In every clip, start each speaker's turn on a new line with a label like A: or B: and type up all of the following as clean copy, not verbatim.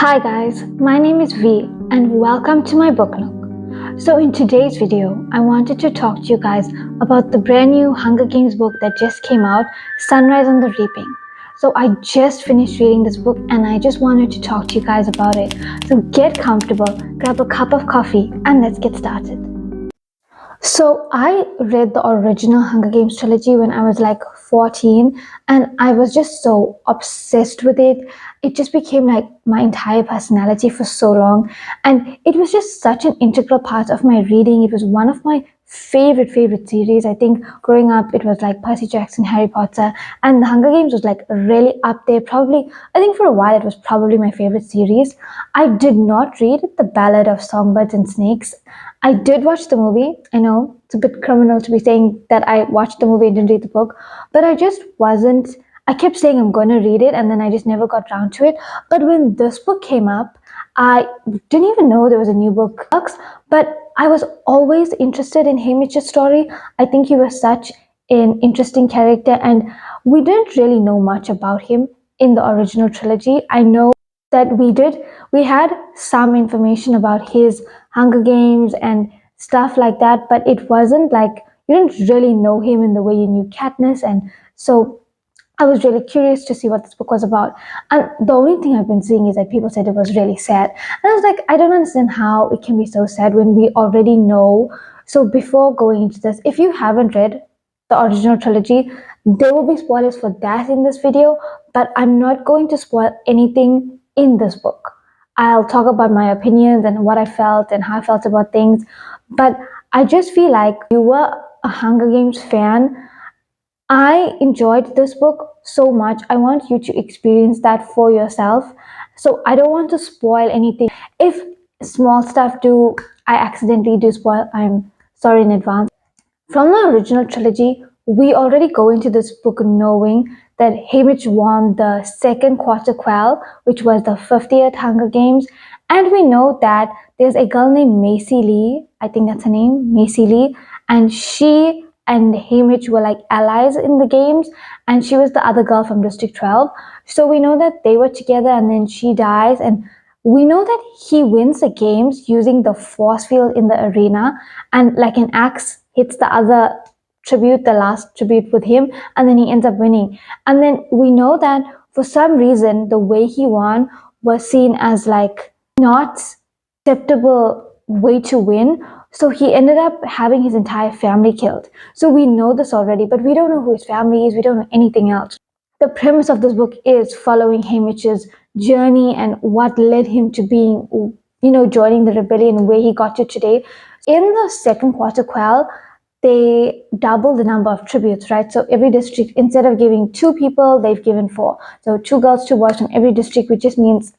A: Hi guys, my name is V and welcome to my book nook. So in today's video, I wanted to talk to you guys about the brand new Hunger Games book that just came out, Sunrise on the Reaping. So I just finished reading this book and I just wanted to talk to you guys about it. So get comfortable, grab a cup of coffee and let's get started. So I read the original Hunger Games trilogy when I was like 14 and I was just so obsessed with it. It just became like my entire personality for so long and it was just such an integral part of my reading. It was one of my favorite series. I think growing up it was like Percy Jackson, Harry Potter, and the Hunger Games was like really up there. Probably, I think for a while it was probably my favorite series. I did not read The Ballad of Songbirds and Snakes. I did watch the movie. I know it's a bit criminal to be saying that I watched the movie and didn't read the book, but I just wasn't. I kept saying I'm going to read it and then I just never got around to it. But when this book came up, I didn't even know there was a new book. But I was always interested in Hamish's story. I think he was such an interesting character, and we didn't really know much about him in the original trilogy. I know that we had some information about his Hunger Games and stuff like that, but it wasn't like you didn't really know him in the way you knew Katniss, and so I was really curious to see what this book was about. And the only thing I've been seeing is that people said it was really sad. And I was like, I don't understand how it can be so sad when we already know. So before going into this, if you haven't read the original trilogy, there will be spoilers for that in this video, but I'm not going to spoil anything in this book. I'll talk about my opinions and what I felt and how I felt about things. But I just feel like you were a Hunger Games fan. I enjoyed this book so much. I want you to experience that for yourself. So I don't want to spoil anything. If small stuff I accidentally do spoil, I'm sorry in advance. From the original trilogy, we already go into this book knowing that Haymitch won the second quarter quell, which was the 50th Hunger Games. And we know that there's a girl named Macy Lee, I think that's her name, Macy Lee, and she and Haymitch were like allies in the games, and she was the other girl from District 12. So we know that they were together and then she dies, and we know that he wins the games using the force field in the arena, and like an axe hits the other tribute, the last tribute with him, and then he ends up winning. And then we know that for some reason, the way he won was seen as like not acceptable way to win. So he ended up having his entire family killed. So we know this already, but we don't know who his family is. We don't know anything else. The premise of this book is following Haymitch's journey and what led him to being, joining the rebellion and where he got to today. In the second quarter quell, they double the number of tributes, right? So every district, instead of giving 2 people, they've given 4. So 2 girls, 2 boys from every district, which just means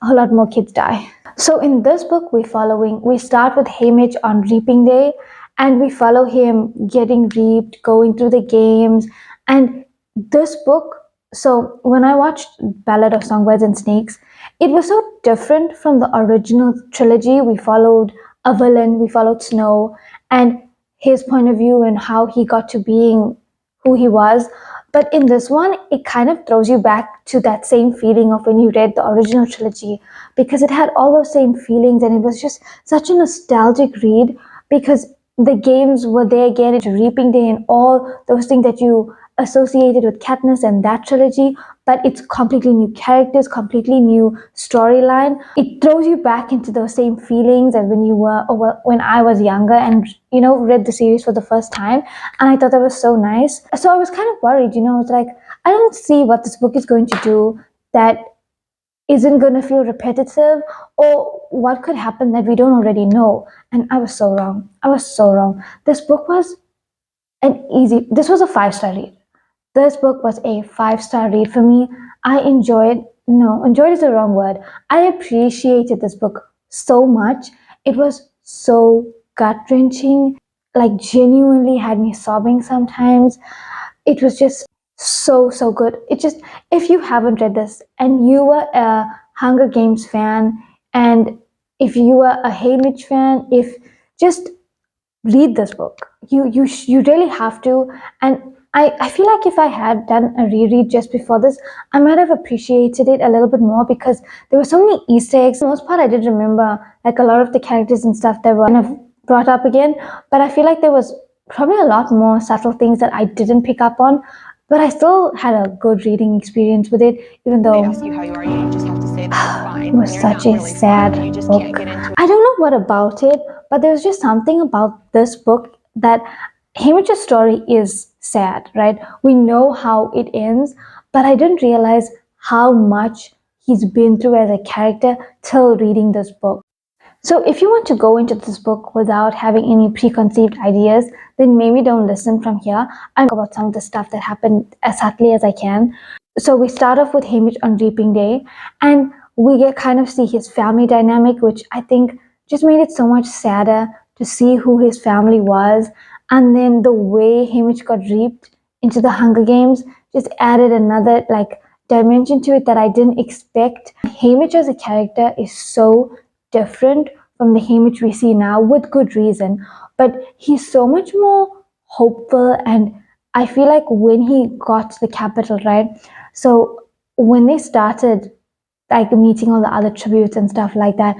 A: a whole lot more kids die. So in this book, we start with Haymitch on reaping day, and we follow him getting reaped, going through the games. And this book, so when I watched Ballad of Songbirds and Snakes, it was so different from the original trilogy. We followed a villain, we followed Snow, and his point of view and how he got to being who he was. But in this one, it kind of throws you back to that same feeling of when you read the original trilogy, because it had all those same feelings and it was just such a nostalgic read, because the games were there again, it's Reaping Day and all those things that you associated with Katniss and that trilogy, but it's completely new characters, completely new storyline. It throws you back into those same feelings as when you were, or well, when I was younger and read the series for the first time, and I thought that was so nice. So I was kind of worried, I was like, I don't see what this book is going to do that isn't going to feel repetitive, or what could happen that we don't already know. And I was so wrong. This book was this was a 5-star read. This book was a 5-star read for me. Enjoyed is the wrong word. I appreciated this book so much. It was so gut-wrenching, like genuinely had me sobbing sometimes. It was just so good. If you haven't read this and you were a Hunger Games fan, and if you were a Haymitch fan, if just read this book. You really have to. And I feel like if I had done a reread just before this, I might have appreciated it a little bit more because there were so many Easter eggs. For the most part, I did remember like a lot of the characters and stuff that were kind of brought up again, but I feel like there was probably a lot more subtle things that I didn't pick up on. But I still had a good reading experience with it, even though
B: ask you how you are, you just have to say that you're fine.
A: it was such a
B: Really
A: sad
B: fine. You just
A: book.
B: can't get into it.
A: I don't know what about it, but there's just something about this book that Hamish's story is sad, right? We know how it ends, but I didn't realize how much he's been through as a character till reading this book. So, if you want to go into this book without having any preconceived ideas, then maybe don't listen from here. I'm going to talk about some of the stuff that happened as subtly as I can. So, we start off with Hamish on Reaping Day, and we get kind of see his family dynamic, which I think just made it so much sadder to see who his family was. And then the way Hamish got reaped into the Hunger Games just added another like dimension to it that I didn't expect. Hamish as a character is so different from the Hamish we see now with good reason, but he's so much more hopeful. And I feel like when he got to the capital, right? So when they started like meeting all the other tributes and stuff like that,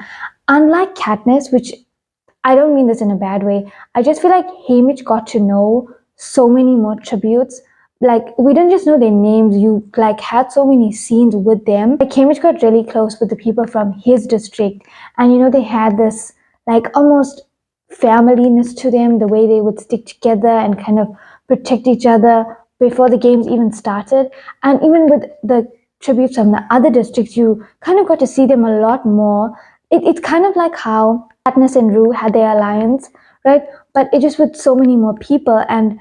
A: unlike Katniss, which I don't mean this in a bad way. I just feel like Hamish got to know so many more tributes. Like we didn't just know their names, you like had so many scenes with them. Like Hamish got really close with the people from his district, and they had this like almost familyness to them, the way they would stick together and kind of protect each other before the games even started. And even with the tributes from the other districts, you kind of got to see them a lot more. It's kind of like how Katniss and Rue had their alliance, right? But it just with so many more people, and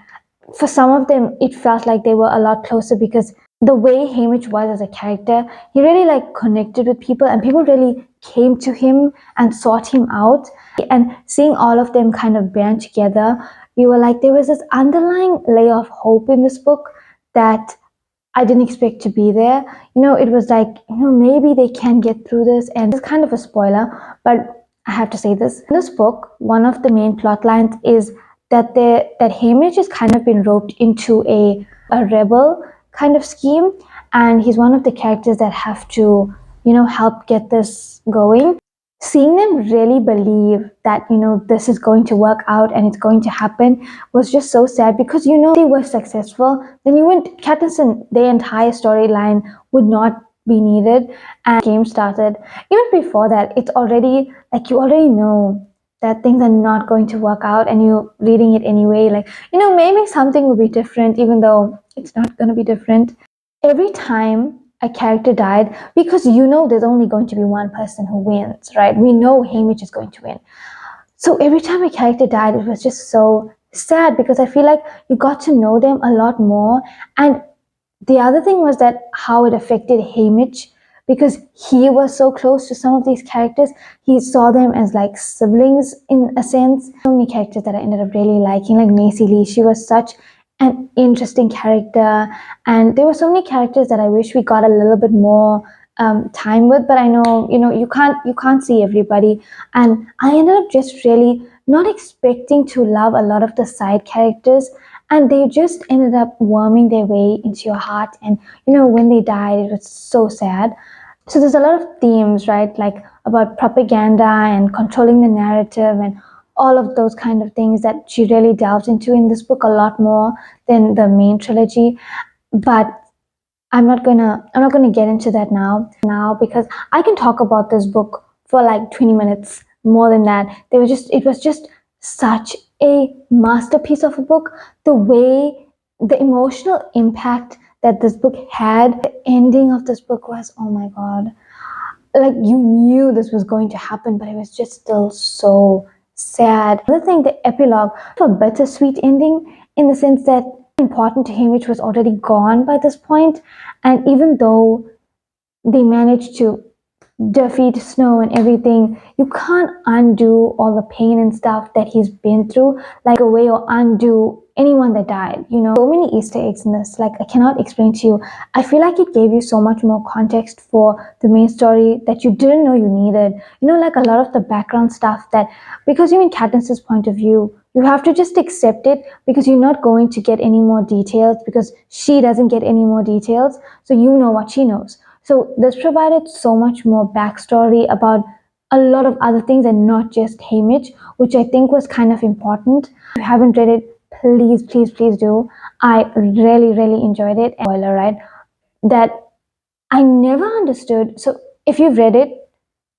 A: for some of them, it felt like they were a lot closer because the way Hamish was as a character, he really like connected with people, and people really came to him and sought him out. And seeing all of them kind of band together, you were like there was this underlying layer of hope in this book that I didn't expect to be there. It was like, maybe they can get through this. And it's kind of a spoiler, but I have to say this. In this book, one of the main plot lines is that Hamish has kind of been roped into a rebel kind of scheme, and he's one of the characters that have to, help get this going. Seeing them really believe that this is going to work out and it's going to happen was just so sad because they were successful, then you wouldn't Katniss and their entire storyline would not be needed. And game started, even before that, it's already like you already know that things are not going to work out, and you're reading it anyway, like maybe something will be different even though it's not going to be different. Every time a character died, because there's only going to be one person who wins, right? We know Hamish is going to win. So every time a character died, it was just so sad because I feel like you got to know them a lot more. And the other thing was that how it affected Hamish, because he was so close to some of these characters. He saw them as like siblings in a sense. So many characters that I ended up really liking, like Macy Lee. She was such an interesting character, and there were so many characters that I wish we got a little bit more time with. But I know you can't see everybody, and I ended up just really not expecting to love a lot of the side characters, and they just ended up worming their way into your heart. And when they died, it was so sad. So there's a lot of themes, right, like about propaganda and controlling the narrative and all of those kind of things that she really delves into in this book a lot more than the main trilogy. But I'm not gonna get into that now because I can talk about this book for like 20 minutes more than that. It was just such a masterpiece of a book. The way, the emotional impact that this book had, the ending of this book was, oh my god. Like you knew this was going to happen, but it was just still so sad. Another thing, the epilogue, a bittersweet ending in the sense that important to him, which was already gone by this point. And even though they managed to defeat Snow and everything, you can't undo all the pain and stuff that he's been through, like a way or undo anyone that died. So many Easter eggs in this, like I cannot explain to you. I feel like it gave you so much more context for the main story that you didn't know you needed. Like a lot of the background stuff that, because you're in Katniss's point of view, you have to just accept it because you're not going to get any more details because she doesn't get any more details. So you know what she knows. So this provided so much more backstory about a lot of other things and not just Haymitch, which I think was kind of important. If you haven't read it, please, please, please do. I really, really enjoyed it. Spoiler, right? That I never understood. So if you've read it,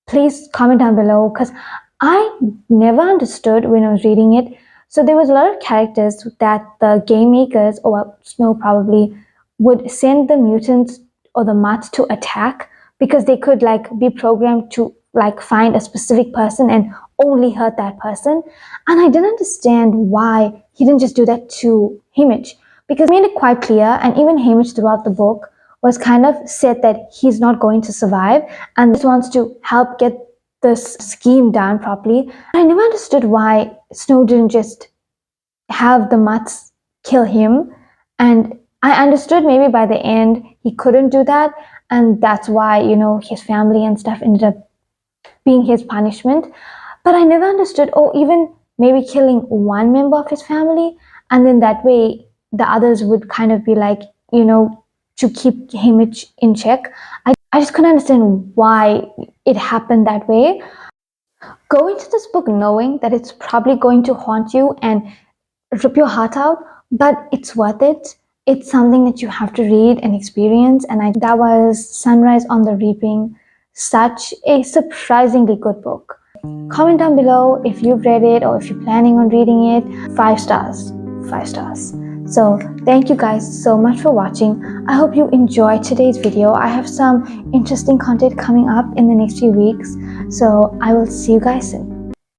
A: please comment down below because I never understood when I was reading it. So there was a lot of characters that the game makers, or well, Snow probably, would send the mutants or the mutts to attack because they could like be programmed to like find a specific person and only hurt that person. And I didn't understand why he didn't just do that to Haymitch because he made it quite clear, and even Haymitch throughout the book was kind of said that he's not going to survive and just wants to help get this scheme done properly. I never understood why Snow didn't just have the mutts kill him, and I understood maybe by the end he couldn't do that, and that's why his family and stuff ended up being his punishment. But I never understood, or even maybe killing one member of his family, and then that way the others would kind of be like, to keep Haymitch in check. I just couldn't understand why it happened that way. Go into this book knowing that it's probably going to haunt you and rip your heart out, but it's worth it. It's something that you have to read and experience. And that was Sunrise on the Reaping. Such a surprisingly good book. Comment down below if you've read it or if you're planning on reading it. 5 stars. 5 stars. So thank you guys so much for watching. I hope you enjoyed today's video. I have some interesting content coming up in the next few weeks. So I will see you guys soon.